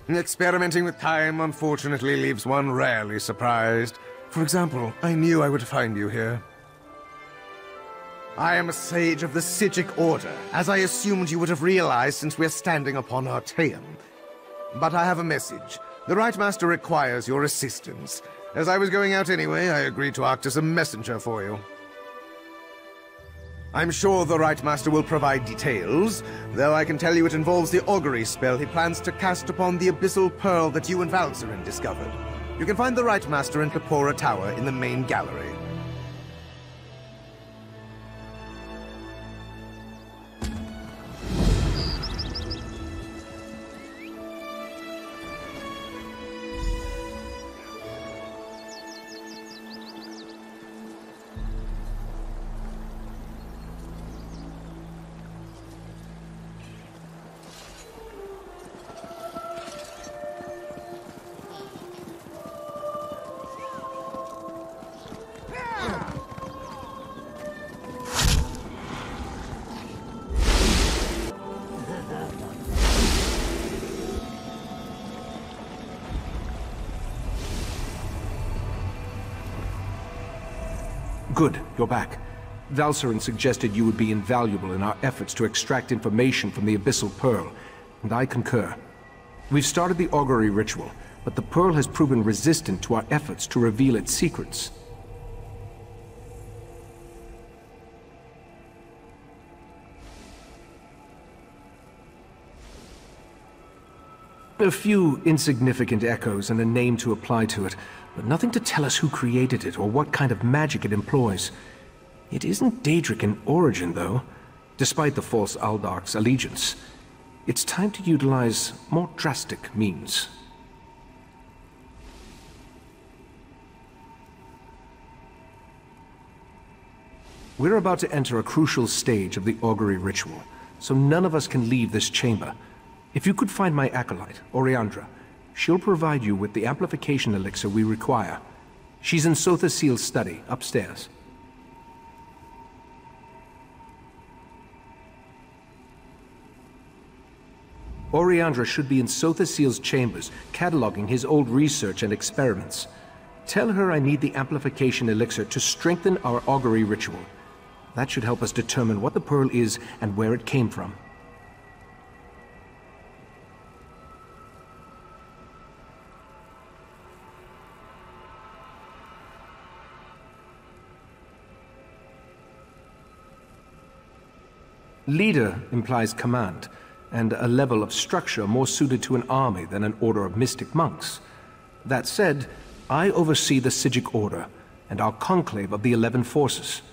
Experimenting with time, unfortunately, leaves one rarely surprised. For example, I knew I would find you here. I am a sage of the Psijic Order, as I assumed you would have realized since we're standing upon Artaeum. But I have a message. The Right Master requires your assistance. As I was going out anyway, I agreed to act as a messenger for you. I'm sure the Right Master will provide details, though I can tell you it involves the augury spell he plans to cast upon the abyssal pearl that you and Valcerin discovered. You can find the Right Master in Kapora Tower in the main gallery. Good, you're back. Valcerin suggested you would be invaluable in our efforts to extract information from the Abyssal Pearl, and I concur. We've started the augury ritual, but the Pearl has proven resistant to our efforts to reveal its secrets. A few insignificant echoes and a name to apply to it, but nothing to tell us who created it or what kind of magic it employs. It isn't Daedric in origin, though, despite the false Aldarch's allegiance. It's time to utilize more drastic means. We're about to enter a crucial stage of the augury ritual, so none of us can leave this chamber. If you could find my acolyte, Oriandra, she'll provide you with the amplification elixir we require. She's in Sotha Seal's study, upstairs. Oriandra should be in Sotha Seal's chambers, cataloging his old research and experiments. Tell her I need the amplification elixir to strengthen our augury ritual. That should help us determine what the pearl is and where it came from. Leader implies command, and a level of structure more suited to an army than an order of mystic monks. That said, I oversee the Psijic Order, and our conclave of the 11 forces.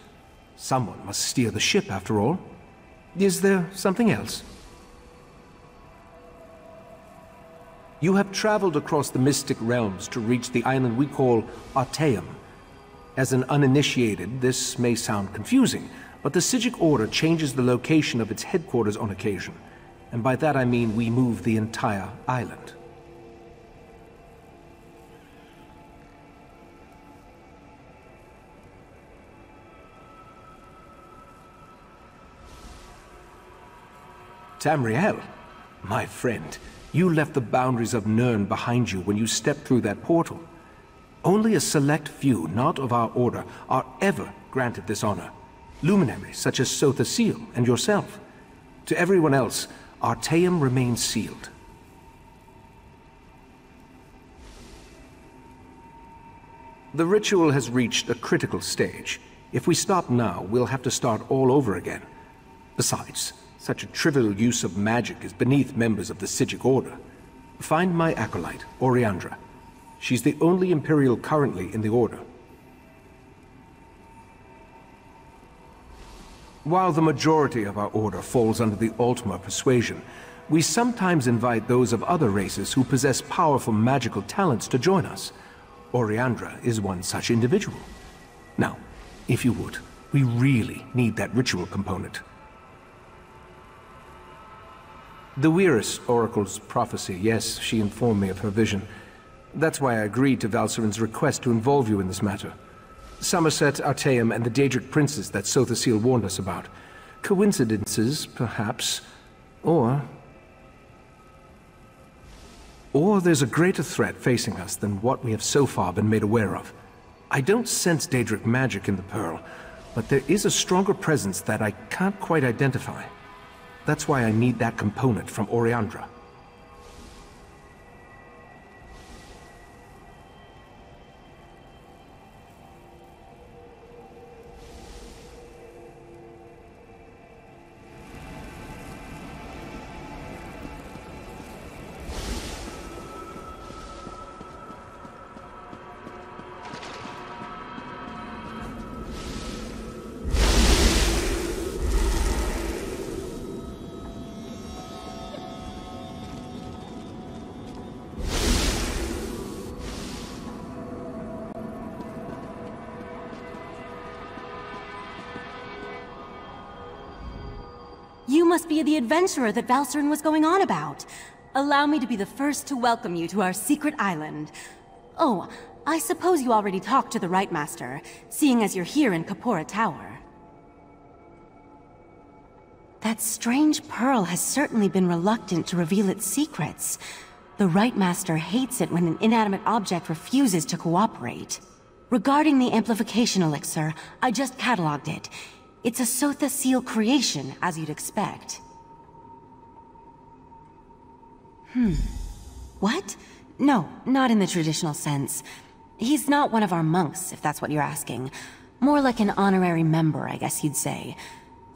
Someone must steer the ship, after all. Is there something else? You have traveled across the mystic realms to reach the island we call Artaeum. As an uninitiated, this may sound confusing, but the Psijic Order changes the location of its headquarters on occasion, and by that I mean we move the entire island. Tamriel, my friend, you left the boundaries of Nirn behind you when you stepped through that portal. Only a select few, not of our order, are ever granted this honor. Luminaries such as Sotha Seal and yourself. To everyone else, Artaeum remains sealed. The ritual has reached a critical stage. If we stop now, we'll have to start all over again. Besides, such a trivial use of magic is beneath members of the Psijic Order. Find my acolyte, Oriandra. She's the only Imperial currently in the Order. While the majority of our Order falls under the Altmer persuasion, we sometimes invite those of other races who possess powerful magical talents to join us. Oriandra is one such individual. Now, if you would, we really need that ritual component. The Wyrus Oracle's prophecy, yes, she informed me of her vision. That's why I agreed to Valcerin's request to involve you in this matter. Summerset, Artaeum, and the Daedric princes that Sotha Seal warned us about. Coincidences, perhaps, or Or there's a greater threat facing us than what we have so far been made aware of. I don't sense Daedric magic in the Pearl, but there is a stronger presence that I can't quite identify. That's why I need that component from Oriandra. You must be the adventurer that Valcerin was going on about. Allow me to be the first to welcome you to our secret island. Oh, I suppose you already talked to the Right Master, seeing as you're here in Kapora Tower. That strange pearl has certainly been reluctant to reveal its secrets. The Right Master hates it when an inanimate object refuses to cooperate. Regarding the amplification elixir, I just cataloged it. It's a Sotha Seal creation, as you'd expect. What? No, not in the traditional sense. He's not one of our monks, if that's what you're asking. More like an honorary member, I guess you'd say.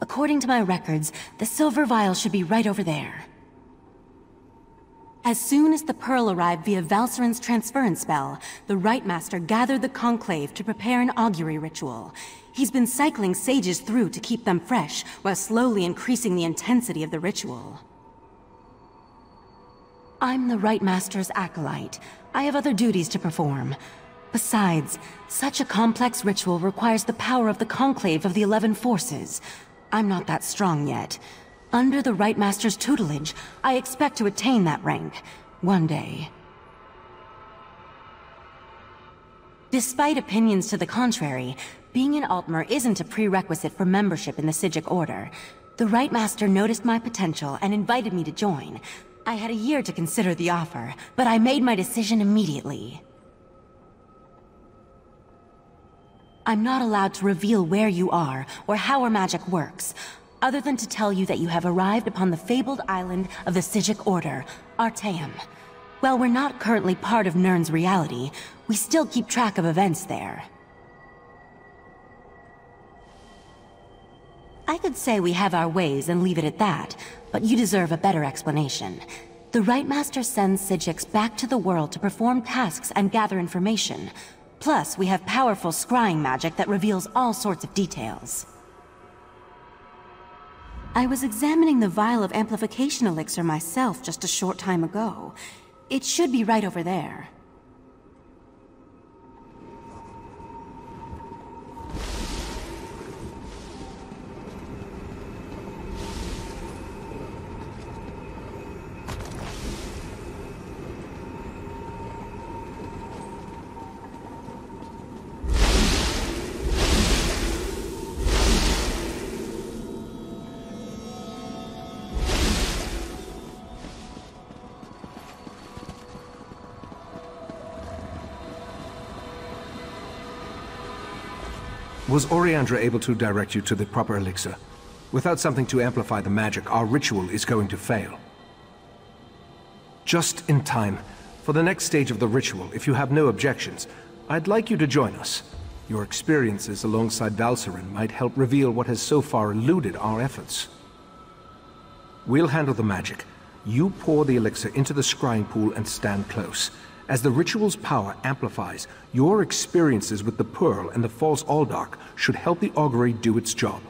According to my records, the silver vial should be right over there. As soon as the pearl arrived via Valcerin's transference spell, the Right Master gathered the conclave to prepare an augury ritual. He's been cycling sages through to keep them fresh, while slowly increasing the intensity of the ritual. I'm the Right Master's acolyte. I have other duties to perform. Besides, such a complex ritual requires the power of the conclave of the 11 forces. I'm not that strong yet. Under the Right Master's tutelage, I expect to attain that rank. One day. Despite opinions to the contrary, being an Altmer isn't a prerequisite for membership in the Psijic Order. The Right Master noticed my potential and invited me to join. I had a year to consider the offer, but I made my decision immediately. I'm not allowed to reveal where you are, or how our magic works, other than to tell you that you have arrived upon the fabled island of the Psijic Order, Artaeum. While we're not currently part of Nirn's reality, we still keep track of events there. I could say we have our ways and leave it at that, but you deserve a better explanation. The Right Master sends Psijics back to the world to perform tasks and gather information. Plus, we have powerful scrying magic that reveals all sorts of details. I was examining the vial of amplification elixir myself just a short time ago. It should be right over there. Was Oriandra able to direct you to the proper elixir? Without something to amplify the magic, our ritual is going to fail. Just in time. For the next stage of the ritual, if you have no objections, I'd like you to join us. Your experiences alongside Valcerin might help reveal what has so far eluded our efforts. We'll handle the magic. You pour the elixir into the scrying pool and stand close. As the ritual's power amplifies, your experiences with the Pearl and the False Aldark should help the augury do its job.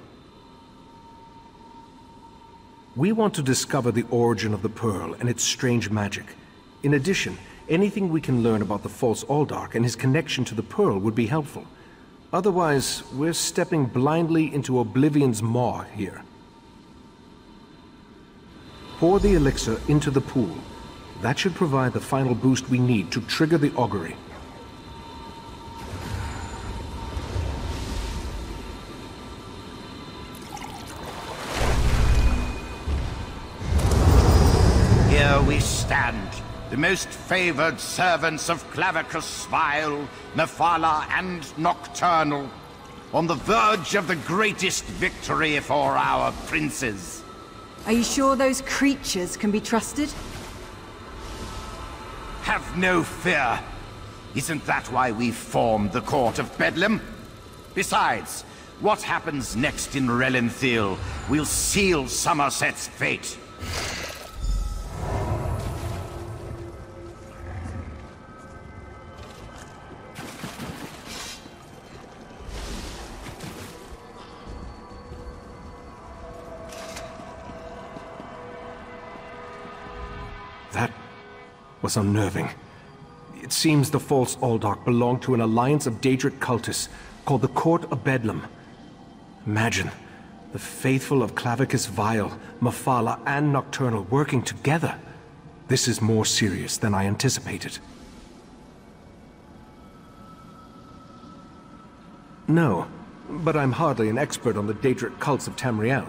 We want to discover the origin of the Pearl and its strange magic. In addition, anything we can learn about the False Aldark and his connection to the Pearl would be helpful. Otherwise, we're stepping blindly into Oblivion's maw here. Pour the elixir into the pool. That should provide the final boost we need to trigger the augury. Here we stand, the most favored servants of Clavicus Vile, Mephala, and Nocturnal, on the verge of the greatest victory for our princes. Are you sure those creatures can be trusted? Have no fear. Isn't that why we formed the Court of Bedlam? Besides, what happens next in Relenthiel will seal Summerset's fate. That was unnerving. It seems the false Aldark belonged to an alliance of Daedric cultists called the Court of Bedlam. Imagine, the faithful of Clavicus Vile, Mephala, and Nocturnal working together. This is more serious than I anticipated. No, but I'm hardly an expert on the Daedric cults of Tamriel.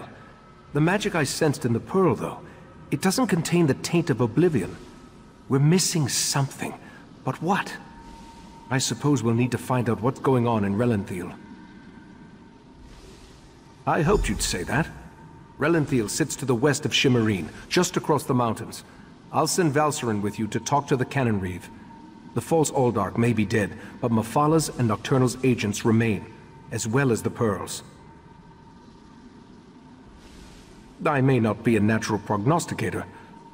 The magic I sensed in the Pearl, though, it doesn't contain the taint of oblivion. We're missing something. But what? I suppose we'll need to find out what's going on in Relenthiel. I hoped you'd say that. Relenthiel sits to the west of Shimmerine, just across the mountains. I'll send Valcerin with you to talk to the Cannon Reeve. The false Aldark may be dead, but Mephala's and Nocturnal's agents remain, as well as the Pearls. I may not be a natural prognosticator,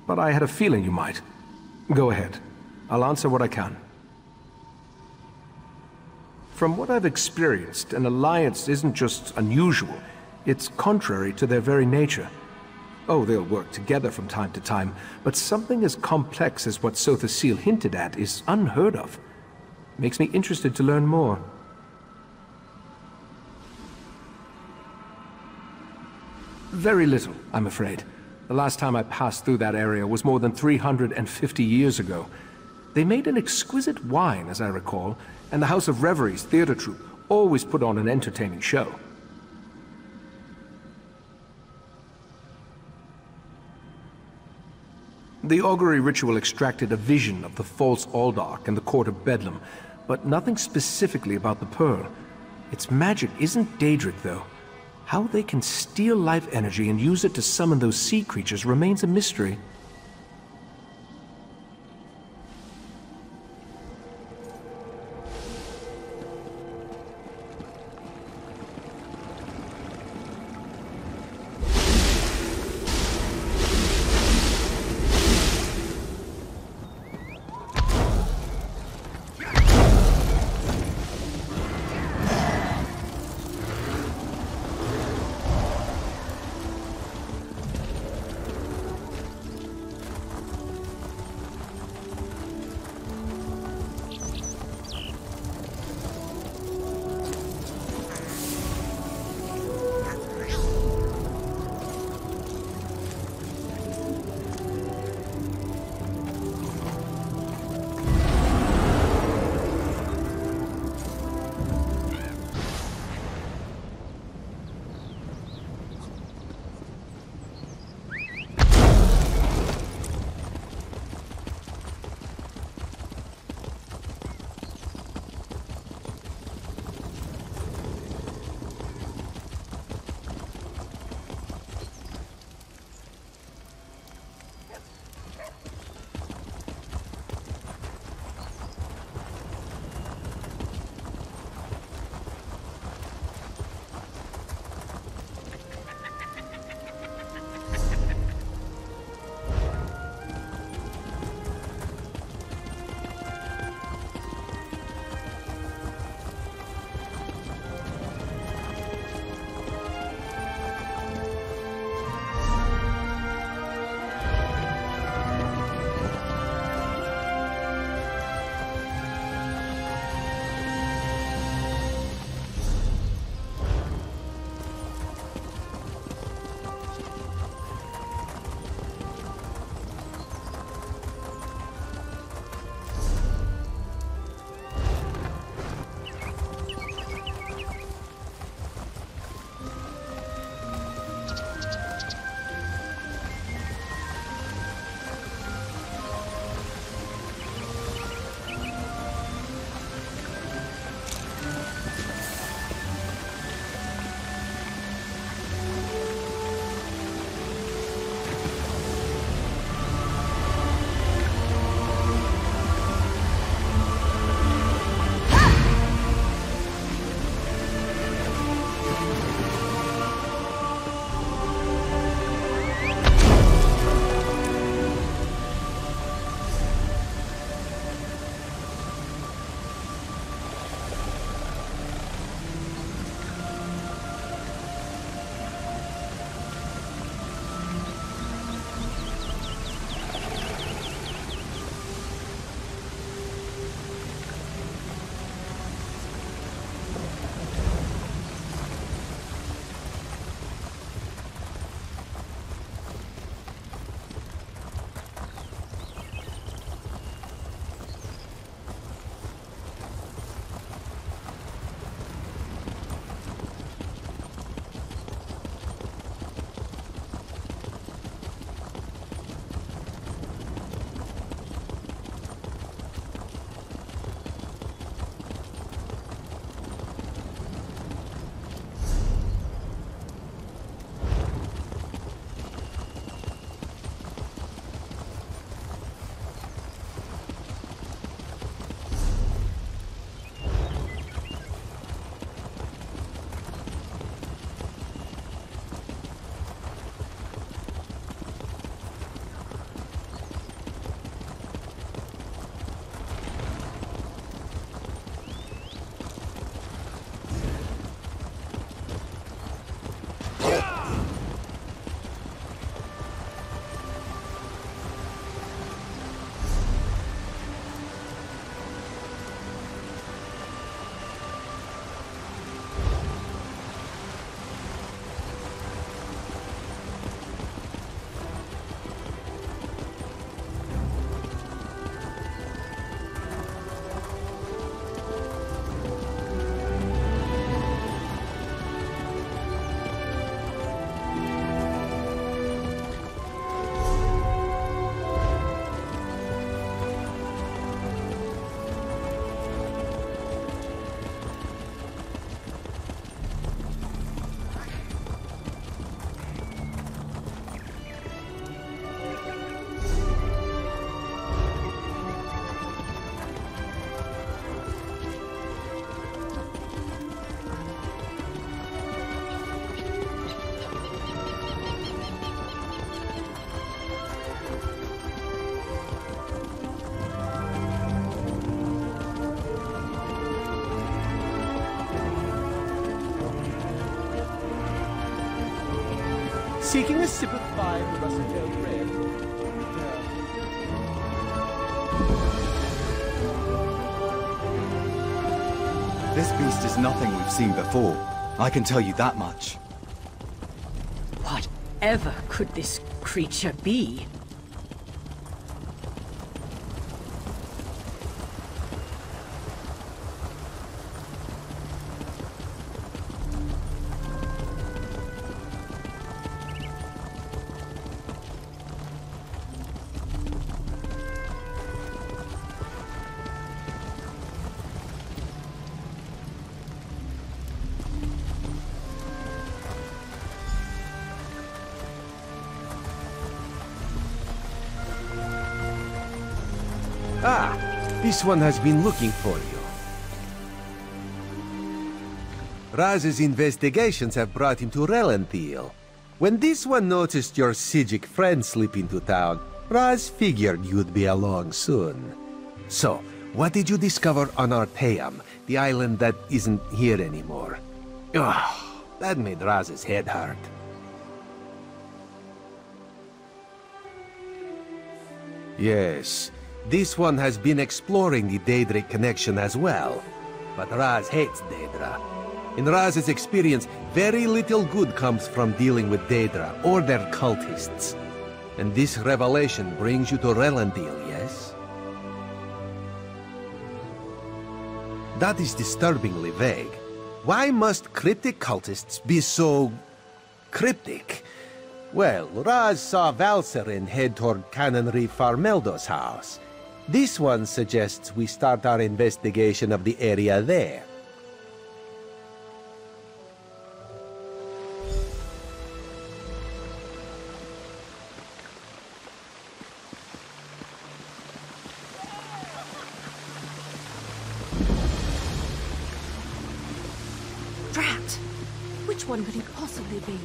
but I had a feeling you might. Go ahead. I'll answer what I can. From what I've experienced, an alliance isn't just unusual, it's contrary to their very nature. Oh, they'll work together from time to time, but something as complex as what Sotha Seal hinted at is unheard of. Makes me interested to learn more. Very little, I'm afraid. The last time I passed through that area was more than 350 years ago. They made an exquisite wine, as I recall, and the House of Reveries theater troupe always put on an entertaining show. The augury ritual extracted a vision of the false Aldark and the Court of Bedlam, but nothing specifically about the Pearl. Its magic isn't Daedric, though. How they can steal life energy and use it to summon those sea creatures remains a mystery. seeking a sip of fine russet-tailed bread. This beast is nothing we've seen before. I can tell you that much. Whatever could this creature be? Ah, this one has been looking for you. Raz's investigations have brought him to Relenthiel. When this one noticed your Sijic friend slip into town, Raz figured you'd be along soon. So, what did you discover on Arteum, the island that isn't here anymore? Ugh, that made Raz's head hurt. Yes. This one has been exploring the Daedric connection as well. But Raz hates Daedra. In Raz's experience, very little good comes from dealing with Daedra or their cultists. And this revelation brings you to Relenthiel, yes? That is disturbingly vague. Why must cryptic cultists be so... cryptic? Well, Raz saw Valserin head toward Canonry Farmeldo's house. This one suggests we start our investigation of the area there. Drat! Which one could he possibly be?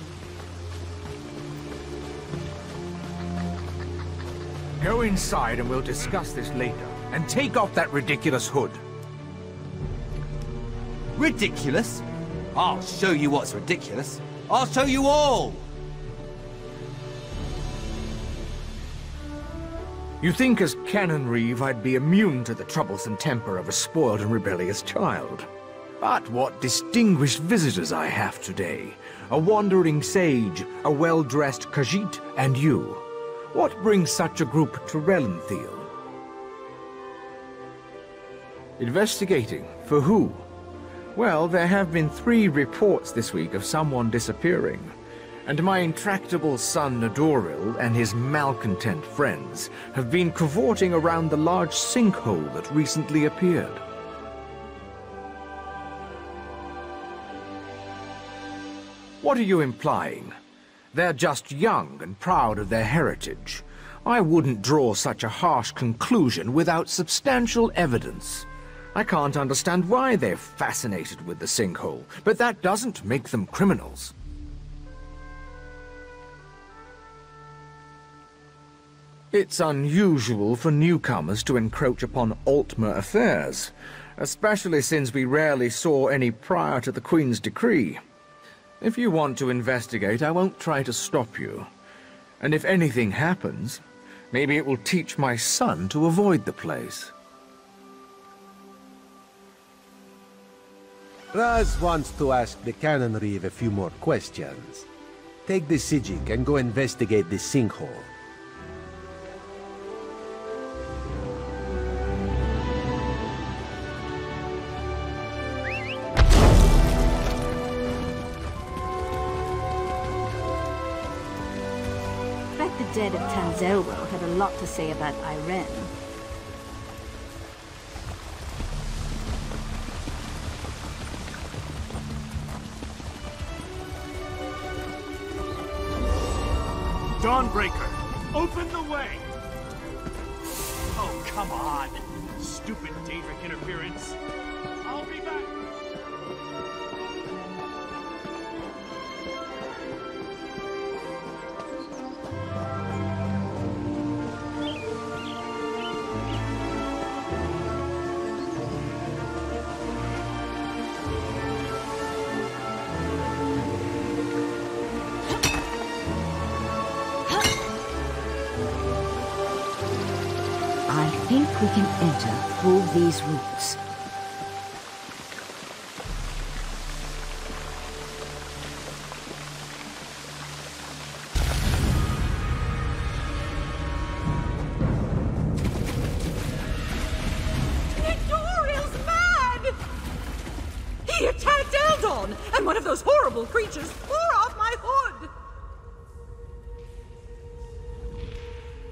Go inside and we'll discuss this later. And take off that ridiculous hood. Ridiculous? I'll show you what's ridiculous. I'll show you all! You think as Canon Reeve I'd be immune to the troublesome temper of a spoiled and rebellious child. But what distinguished visitors I have today. A wandering sage, a well-dressed Khajiit, and you. What brings such a group to Relenthiel? Investigating. For who? Well, there have been 3 reports this week of someone disappearing. And my intractable son Nadoril and his malcontent friends have been cavorting around the large sinkhole that recently appeared. What are you implying? They're just young and proud of their heritage. I wouldn't draw such a harsh conclusion without substantial evidence. I can't understand why they're fascinated with the sinkhole, but that doesn't make them criminals. It's unusual for newcomers to encroach upon Altmer affairs, especially since we rarely saw any prior to the Queen's decree. If you want to investigate, I won't try to stop you. And if anything happens, maybe it will teach my son to avoid the place. Raz wants to ask the Canon Reeve a few more questions. Take the Sijic and go investigate this sinkhole. The dead of Tanzelro had a lot to say about Irene. Dawnbreaker, open the way! Oh, come on! Stupid Daedric interference! I'll be back! we can enter through these roots. He attacked Eldon, and one of those horrible creatures tore off my hood!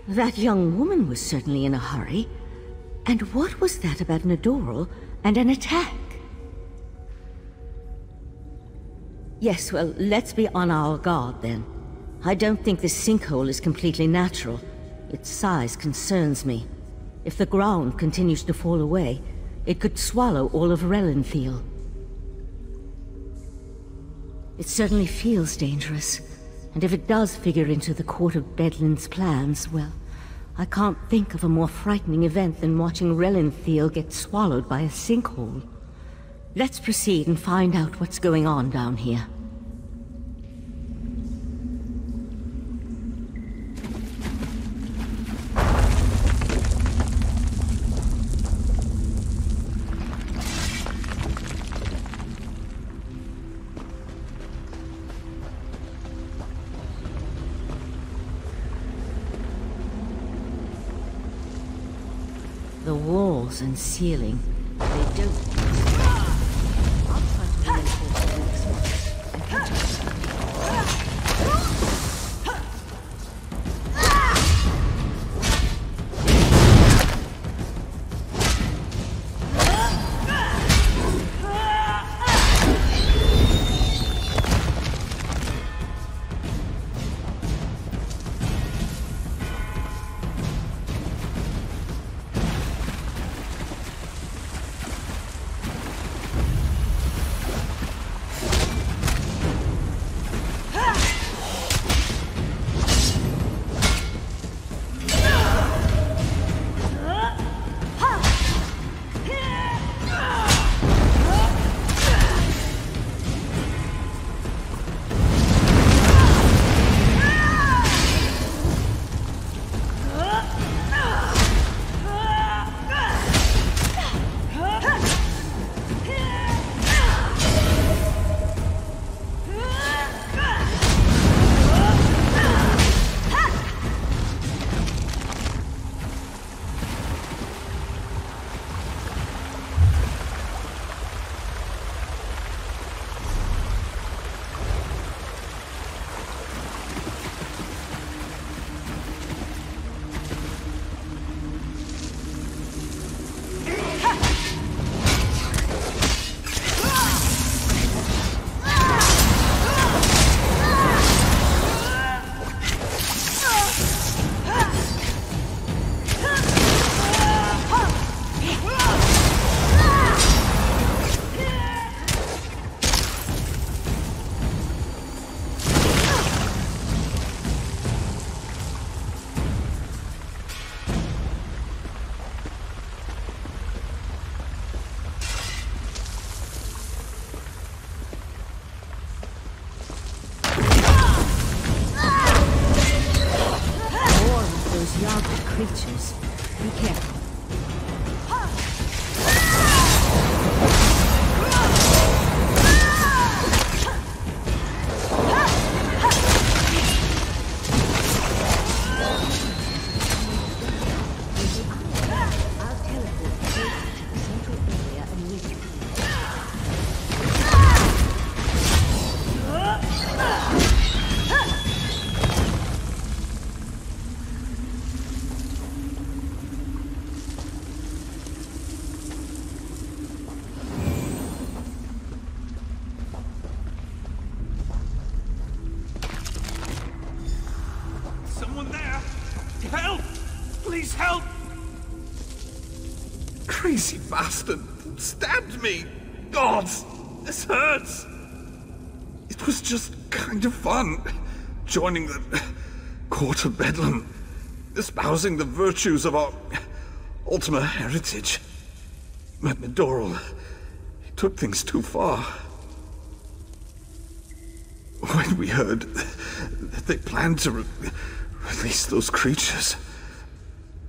That young woman was certainly in a hurry. And what was that about an Adoral and an attack? Yes, well, let's be on our guard then. I don't think this sinkhole is completely natural. Its size concerns me. If the ground continues to fall away, it could swallow all of Relenthal. It certainly feels dangerous, and if it does figure into the Court of Bedlam's plans, well, I can't think of a more frightening event than watching Relenthal get swallowed by a sinkhole. Let's proceed and find out what's going on down here. The walls and ceiling, they don't... I'll try to reinforce the next one and catch up. Creatures. Be careful. Crazy bastard stabbed me! God, this hurts! It was just kind of fun, joining the Court of Bedlam, espousing the virtues of our Ultima heritage. But Nadoral, he took things too far. When we heard that they planned to release those creatures,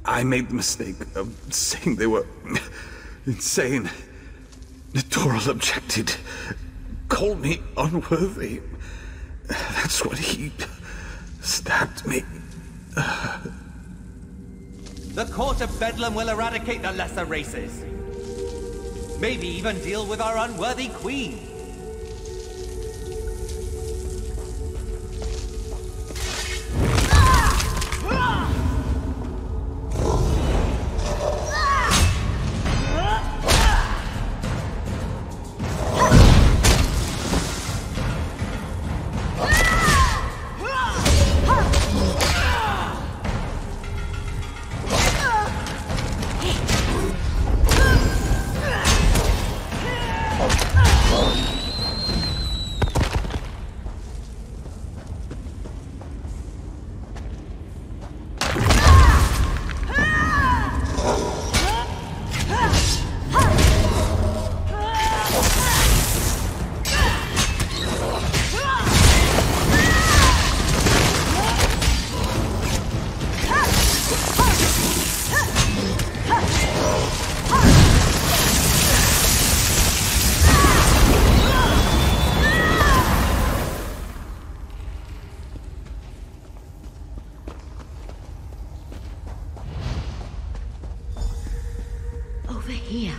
I made the mistake of saying they were insane. Nitoral objected. Called me unworthy. That's when he stabbed me. The Court of Bedlam will eradicate the lesser races. Maybe even deal with our unworthy queen. Here.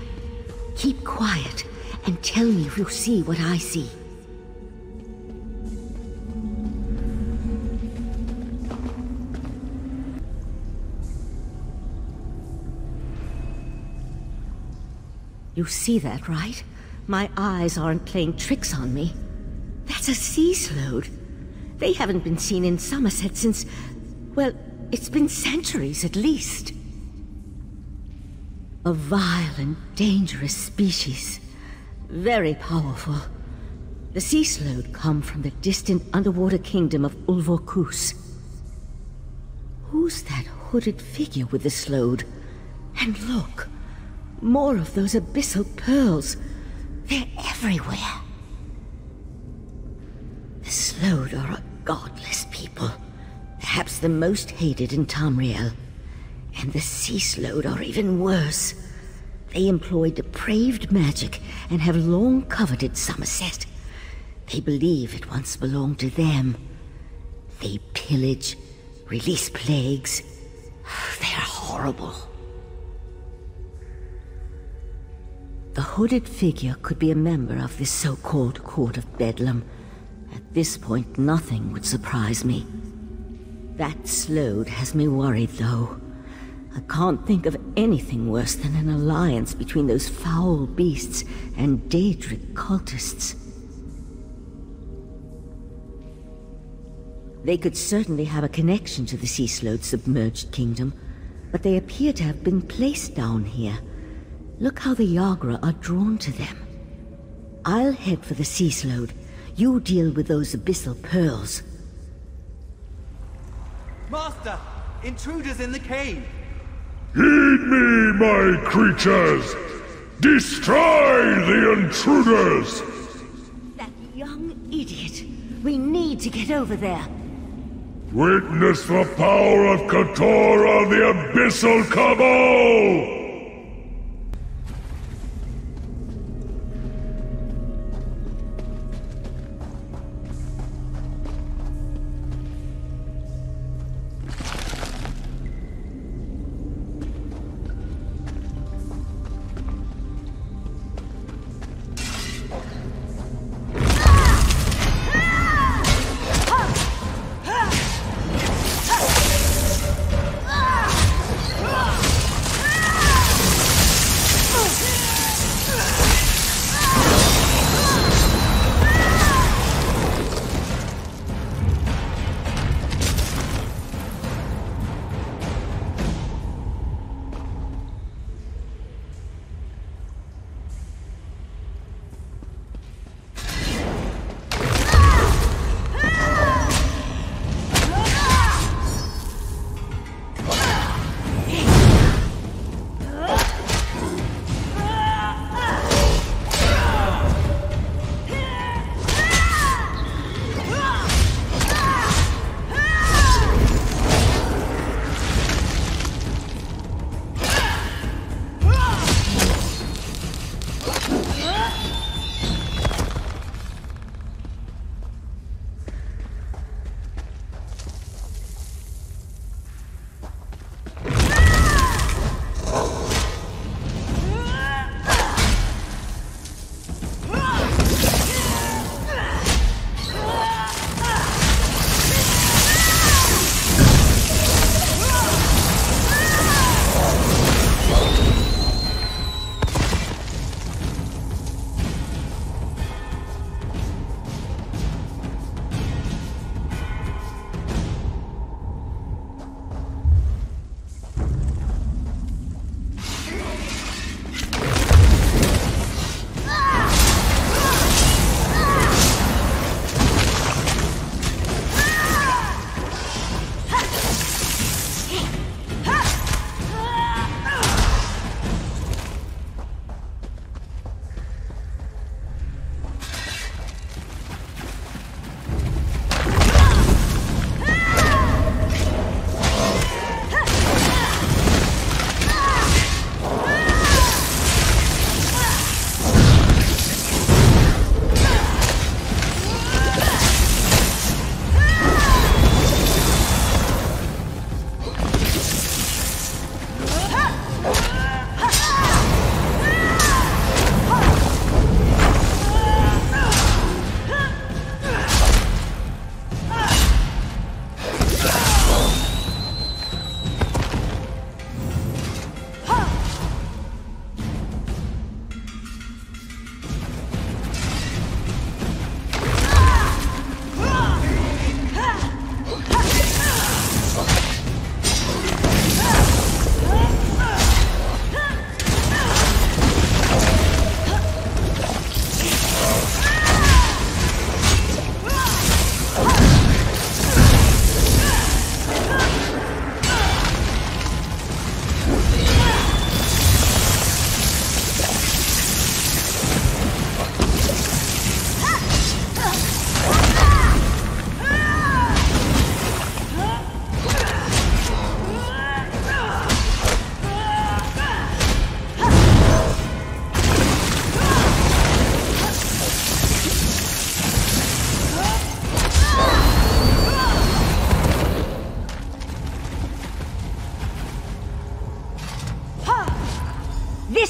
Keep quiet and tell me if you see what I see. You see that, right? My eyes aren't playing tricks on me. That's a sea slode. They haven't been seen in Summerset since... well, it's been centuries at least. A vile and dangerous species. Very powerful. The sea slode come from the distant underwater kingdom of Ulvorkus. Who's that hooded figure with the slode? And look, more of those abyssal pearls. They're everywhere. The slode are a godless people. Perhaps the most hated in Tamriel. And the sea slode are even worse. They employ depraved magic and have long coveted Summerset. They believe it once belonged to them. They pillage, release plagues. They're horrible. The hooded figure could be a member of this so-called Court of Bedlam. At this point, nothing would surprise me. That slode has me worried, though. I can't think of anything worse than an alliance between those foul beasts and Daedric cultists. They could certainly have a connection to the Sea Slode's submerged kingdom, but they appear to have been placed down here. Look how the Yagra are drawn to them. I'll head for the Sea Slode. You deal with those abyssal pearls. Master! Intruders in the cave! Heed me, my creatures! Destroy the intruders! That young idiot! We need to get over there. Witness the power of Katora, the Abyssal Cabal!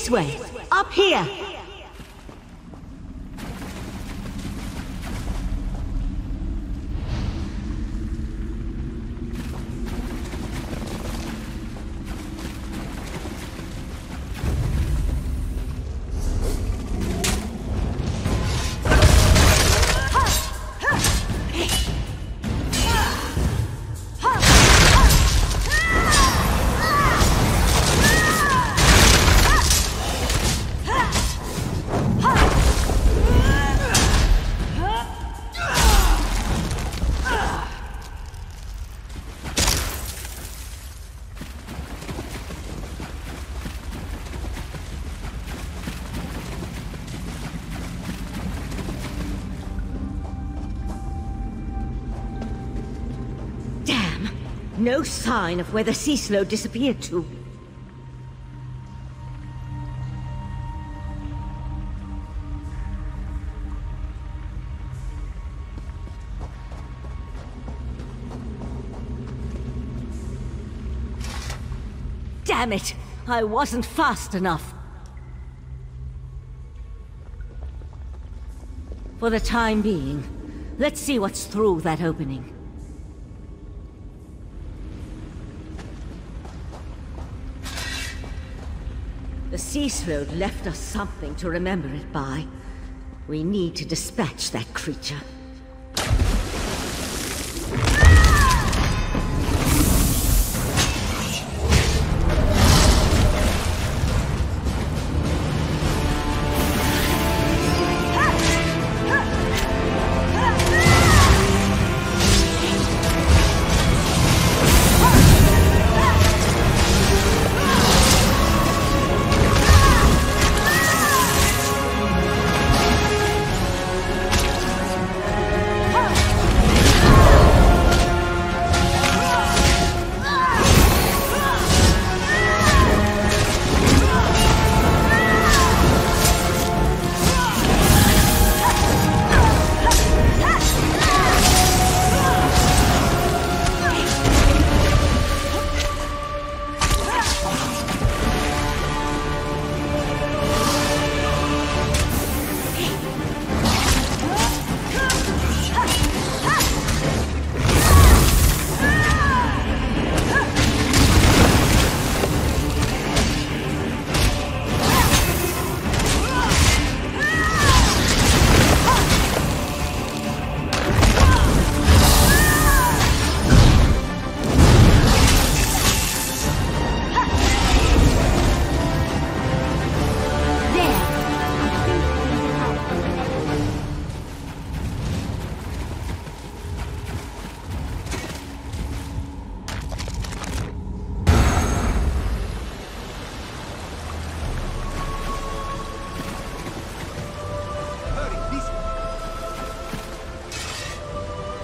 This way! Up here! No sign of where the sea slow disappeared to. Damn it! I wasn't fast enough. For the time being, let's see what's through that opening. The sea slode left us something to remember it by. We need to dispatch that creature.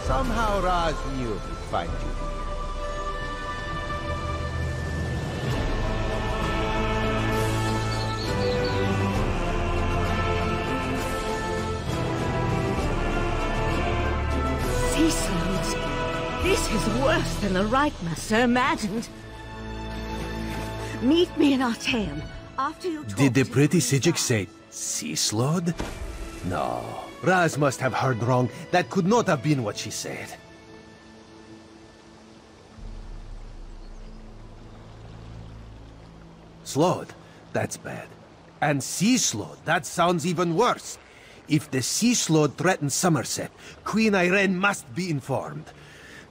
Somehow Raz knew he'd find you here. Sea slodes. This is worse than the Right Master imagined. Meet me in Artaeum after you talk. Did the pretty Sijik say sea slode? No. Raz must have heard wrong. That could not have been what she said. Slode? That's bad. And sea slode? That sounds even worse. If the sea slode threatens Summerset, Queen Irene must be informed.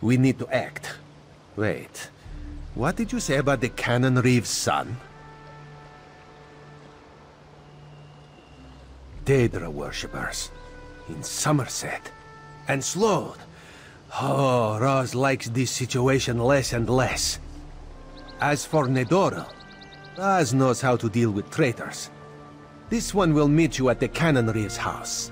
We need to act. Wait. What did you say about the Cannon Reeve's son? Daedra worshippers. In Summerset. And Slode. Oh, Raz likes this situation less and less. As for Nedora, Raz knows how to deal with traitors. This one will meet you at the Cannon Reeve's house.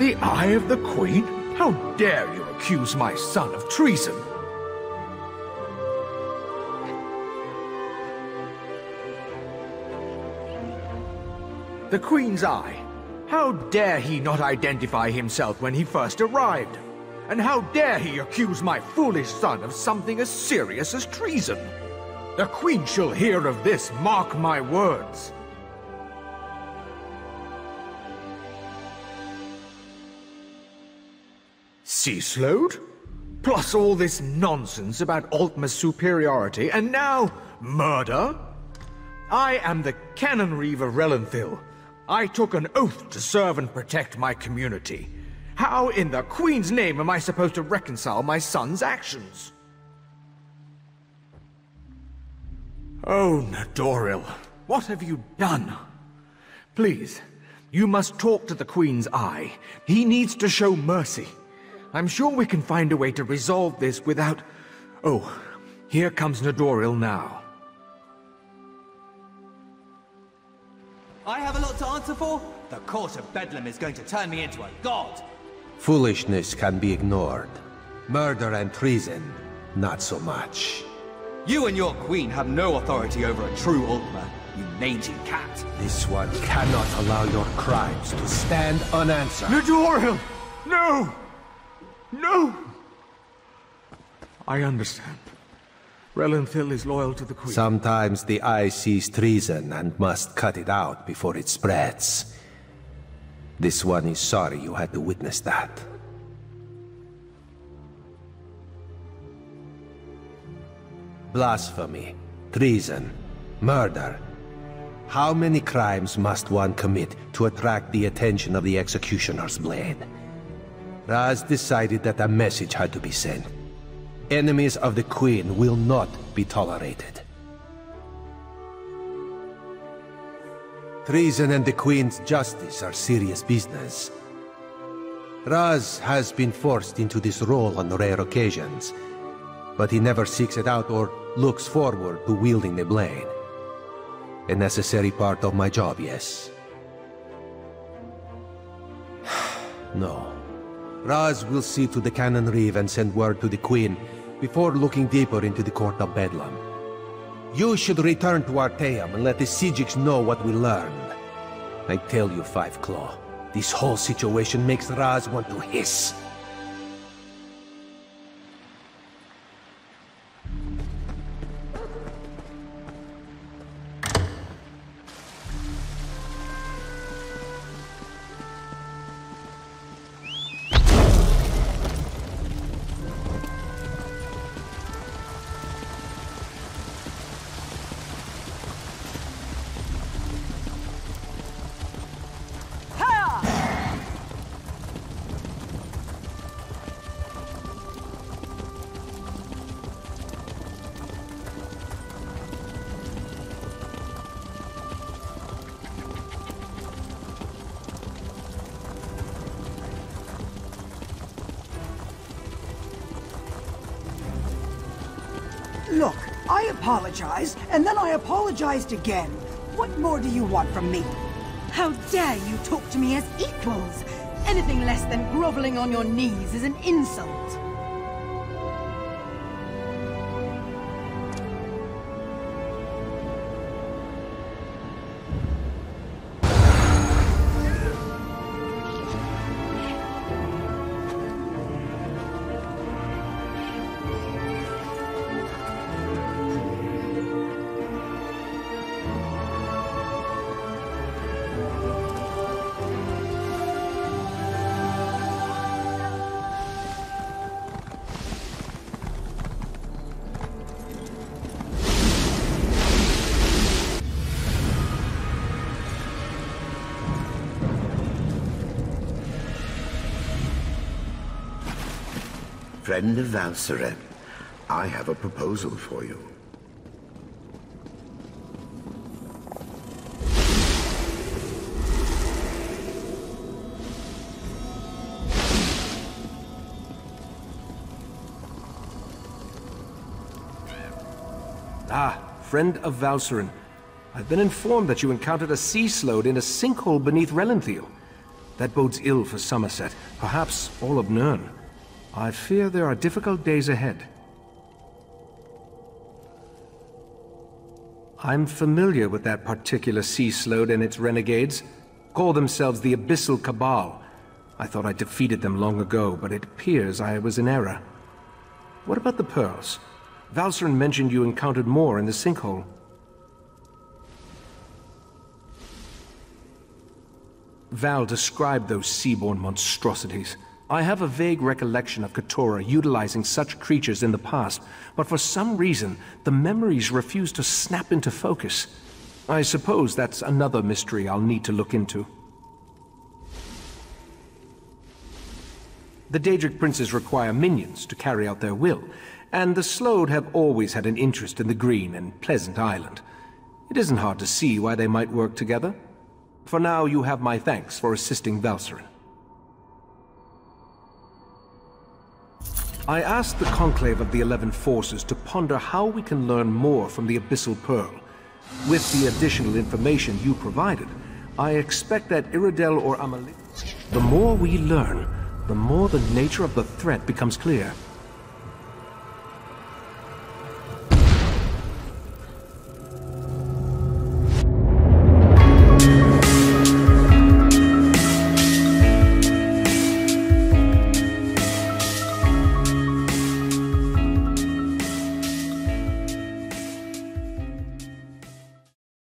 The Eye of the Queen? How dare you accuse my son of treason? The Queen's Eye. How dare he not identify himself when he first arrived? And how dare he accuse my foolish son of something as serious as treason? The Queen shall hear of this, mark my words. Sea slowed? Plus all this nonsense about Altma's superiority, and now murder? I am the Canon Reeve of Relenthil. I took an oath to serve and protect my community. How in the Queen's name am I supposed to reconcile my son's actions? Oh, Nadoril, what have you done? Please, you must talk to the Queen's Eye. He needs to show mercy. I'm sure we can find a way to resolve this without... Oh, here comes Nadoril now. I have a lot to answer for? The Court of Bedlam is going to turn me into a god! Foolishness can be ignored. Murder and treason, not so much. You and your queen have no authority over a true Altma, you mangy cat. This one cannot allow your crimes to stand unanswered. Nadoril! No! No! I understand. Relenthil is loyal to the Queen. Sometimes the Eye sees treason and must cut it out before it spreads. This one is sorry you had to witness that. Blasphemy, treason, murder. How many crimes must one commit to attract the attention of the Executioner's blade? Raz decided that a message had to be sent. Enemies of the Queen will not be tolerated. Treason and the Queen's justice are serious business. Raz has been forced into this role on rare occasions, but he never seeks it out or looks forward to wielding the blade. A necessary part of my job, yes. No. Raz will see to the Canon Reeve and send word to the Queen before looking deeper into the Court of Bedlam. You should return to Artaeum and let the Sijiks know what we learned. I tell you, Five Claw, this whole situation makes Raz want to hiss. Look, I apologized, and then I apologized again. What more do you want from me? How dare you talk to me as equals? Anything less than groveling on your knees is an insult. Friend of Valsareth, I have a proposal for you. Ah, friend of Valsarin. I've been informed that you encountered a sea slode in a sinkhole beneath Relenthil. That bodes ill for Summerset, perhaps all of Nirn. I fear there are difficult days ahead. I'm familiar with that particular sea sload and its renegades. Call themselves the Abyssal Cabal. I thought I defeated them long ago, but it appears I was in error. What about the pearls? Valcerin mentioned you encountered more in the sinkhole. Val described those seaborne monstrosities. I have a vague recollection of Keturah utilizing such creatures in the past, but for some reason, the memories refuse to snap into focus. I suppose that's another mystery I'll need to look into. The Daedric princes require minions to carry out their will, and the Slode have always had an interest in the green and pleasant island. It isn't hard to see why they might work together. For now, you have my thanks for assisting Valcerin. I asked the Conclave of the 11 Forces to ponder how we can learn more from the Abyssal Pearl. With the additional information you provided, I expect that Iridel or Amelie... The more we learn, the more the nature of the threat becomes clear.